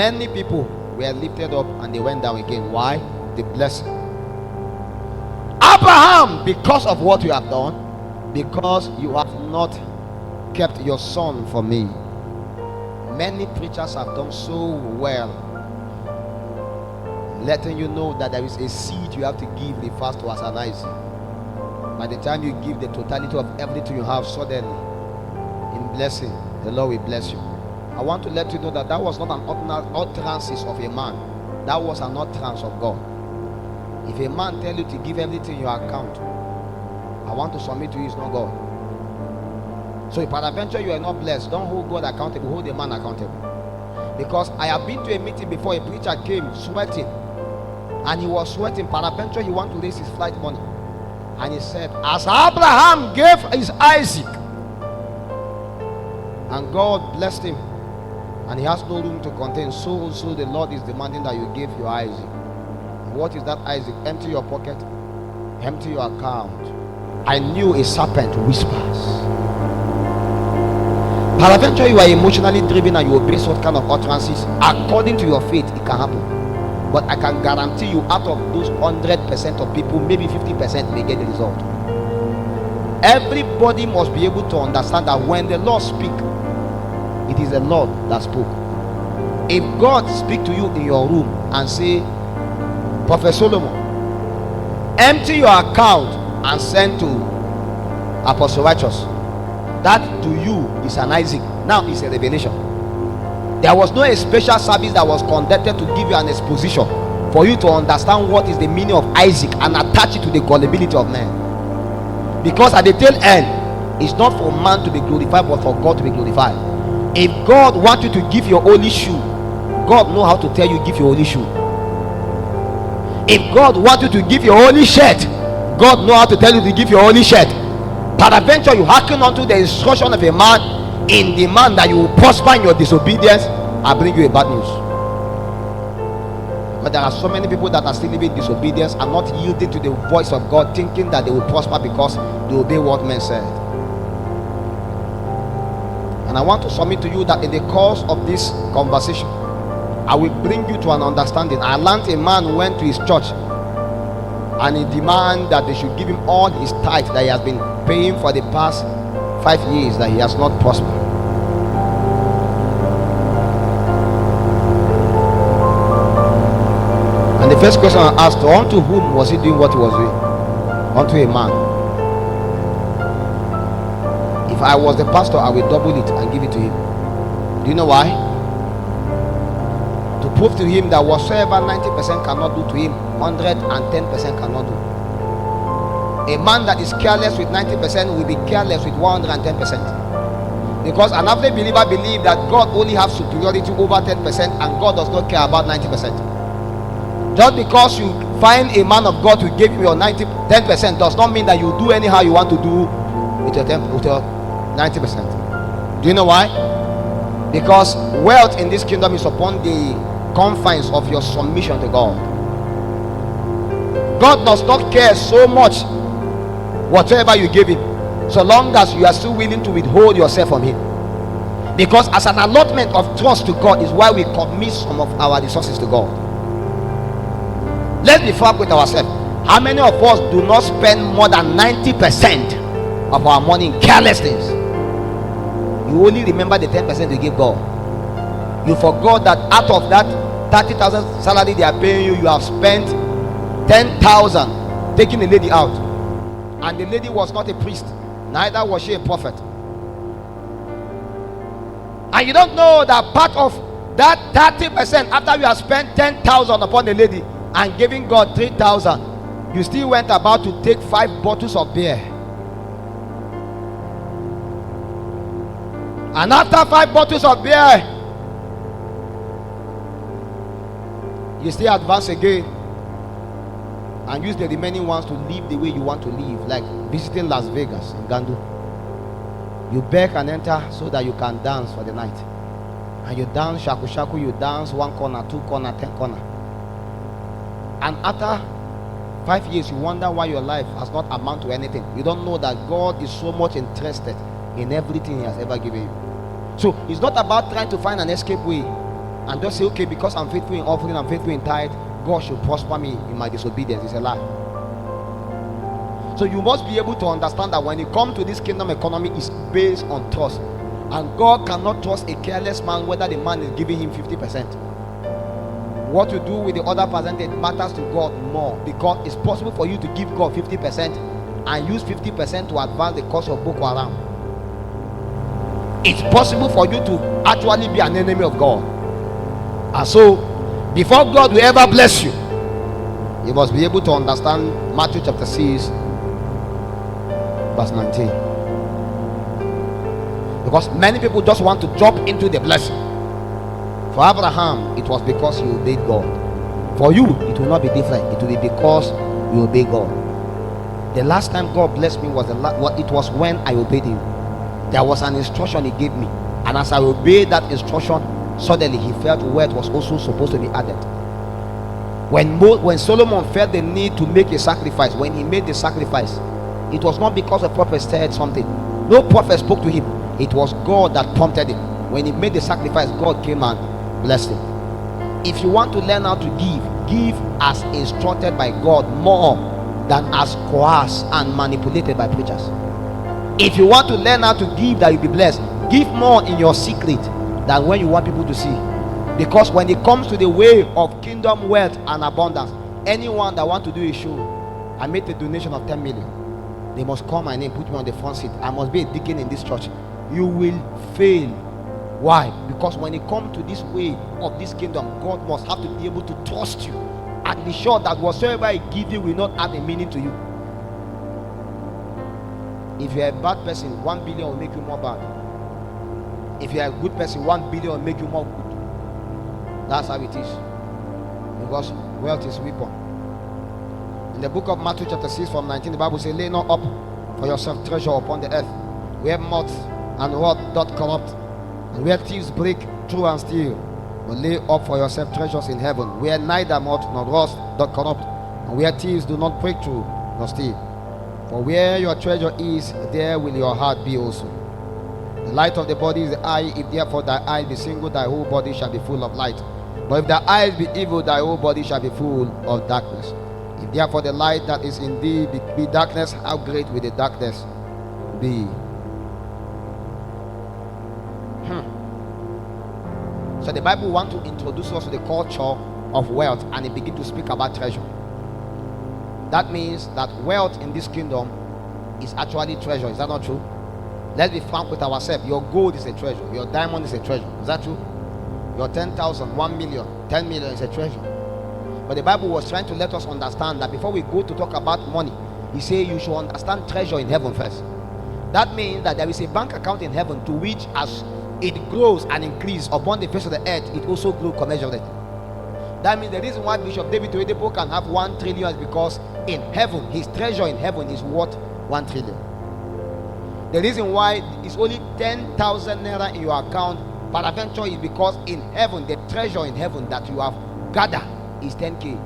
Many people were lifted up and they went down again. Why? The blessing. Abraham, because of what you have done, because you have not kept your son for me. Many preachers have done so well, letting you know that there is a seed you have to give refers to as an Isaac. By the time you give the totality of everything you have, suddenly in blessing, the Lord will bless you. I want to let you know that that was not an utterance of a man. That was an utterance of God. If a man tell you to give everything in your account, I want to submit to you, it's not God. So if peradventure you are not blessed, don't hold God accountable, hold the man accountable. Because I have been to a meeting before, a preacher came sweating, and he was sweating. Peradventure he want to raise his flight money, and he said, as Abraham gave his Isaac, and God blessed him, and he has no room to contain, so also the Lord is demanding that you give your Isaac. What is that Isaac? Empty your pocket, empty your account. I knew a serpent whispers. Peradventure you are emotionally driven and you obey such kind of utterances. According to your faith, it can happen. But I can guarantee you, out of those 100% of people, maybe 50% may get the result. Everybody must be able to understand that when the Lord speaks, it is the Lord that spoke. If God speak to you in your room and say, Prophet Solomon, empty your account and send to Apostle Righteous, that to you is an Isaac. Now it's a revelation. There was no special service that was conducted to give you an exposition for you to understand what is the meaning of Isaac and attach it to the gullibility of man. Because at the tail end, it's not for man to be glorified, but for God to be glorified. If God wants you to give your only shoe, God knows how to tell you give your only shoe. If God wants you to give your only shirt, God knows how to tell you to give your only shirt. Peradventure you hearken unto the instruction of a man in the man that you will prosper in your disobedience, I bring you a bad news. But there are so many people that are still living disobedience and not yielding to the voice of God, thinking that they will prosper because they obey what men said. And I want to submit to you that in the course of this conversation, I will bring you to an understanding. I learned a man went to his church and he demanded that they should give him all his tithe that he has been paying for the past 5 years, that he has not prospered. And the first question I asked, unto whom was he doing what he was doing? Unto a man. If I was the pastor, I will double it and give it to him. Do you know why? To prove to him that whatsoever 90% cannot do to him, 110% cannot do. A man that is careless with 90% will be careless with 110%. Because an average believer believes that God only has superiority over 10% and God does not care about 90%. Just because you find a man of God to give you your 10% does not mean that you do anyhow you want to do with your 90%. Do you know why? Because wealth in this kingdom is upon the confines of your submission to God. God does not care so much whatever you give him, so long as you are still willing to withhold yourself from him. Because as an allotment of trust to God is why we commit some of our resources to God. Let's be frank with ourselves. How many of us do not spend more than 90% of our money in careless things? You only remember the 10% you give God. You forgot that out of that 30,000 salary they are paying you, you have spent 10,000 taking a lady out, and the lady was not a priest, neither was she a prophet. And you don't know that part of that 30%, after you have spent 10,000 upon the lady and giving God 3,000, you still went about to take 5 bottles of beer. And after 5 bottles of beer, you still advance again and use the remaining ones to live the way you want to live, like visiting Las Vegas in Gandu. You beg and enter so that you can dance for the night. And you dance shaku shaku, you dance 1 corner, 2 corner, 10 corner. And after 5 years, you wonder why your life has not amounted to anything. You don't know that God is so much interested in everything he has ever given you. So it's not about trying to find an escape way and just say, okay, because I'm faithful in offering, I'm faithful in tithe, God should prosper me in my disobedience. It's a lie. So you must be able to understand that when you come to this kingdom economy, it's based on trust, and God cannot trust a careless man whether the man is giving him 50%. What you do with the other percentage matters to God more, because it's possible for you to give God 50% and use 50% to advance the cause of Boko Haram. It's possible for you to actually be an enemy of God. And so before God will ever bless you, you must be able to understand Matthew chapter 6 verse 19. Because many people just want to jump into the blessing. For Abraham, it was because he obeyed God. For you, it will not be different. It will be because you obey God. The last time God blessed me was it was when I obeyed him. There was an instruction he gave me, and as I obeyed that instruction, suddenly he felt where it was also supposed to be added. When Solomon felt the need to make a sacrifice, when he made the sacrifice, it was not because the prophet said something. No prophet spoke to him. It was God that prompted him. When he made the sacrifice, God came and blessed him. If you want to learn how to give as instructed by God more than as coerced and manipulated by preachers. If you want to learn how to give that you'll be blessed, give more in your secret than when you want people to see. Because when it comes to the way of kingdom wealth and abundance, anyone that want to do a show, I made a donation of 10 million, they must call my name, put me on the front seat, I must be a deacon in this church. You will fail. Why? Because when it comes to this way of this kingdom, God must have to be able to trust you and be sure that whatsoever he gives you will not add a meaning to you. If you're a bad person, 1 billion will make you more bad. If you're a good person, 1 billion will make you more good. That's how it is. Because wealth is weapon. In the book of Matthew chapter 6 from 19, the Bible says, lay not up for yourself treasure upon the earth, where moth and rot doth corrupt, and where thieves break through and steal. But lay up for yourself treasures in heaven, where neither moth nor rust doth corrupt, and where thieves do not break through nor steal. For where your treasure is, there will your heart be also. The light of the body is the eye. If therefore thy eye be single, thy whole body shall be full of light. But if thy eyes be evil, thy whole body shall be full of darkness. If therefore the light that is in thee be darkness, how great will the darkness be? So the Bible wants to introduce us to the culture of wealth, and it begins to speak about treasure. That means that wealth in this kingdom is actually treasure. Is that not true? Let's be frank with ourselves. Your gold is a treasure. Your diamond is a treasure. Is that true? Your 10,000, 1 million, 10 million is a treasure. But the Bible was trying to let us understand that before we go to talk about money, he said you should understand treasure in heaven first. That means that there is a bank account in heaven to which, as it grows and increases upon the face of the earth, it also grows commensurately. That means the reason why Bishop David Oyedepo can have 1 trillion is because in heaven, his treasure in heaven is worth 1 trillion. The reason why it's only 10,000 naira in your account peradventure is because in heaven, the treasure in heaven that you have gathered is 10k.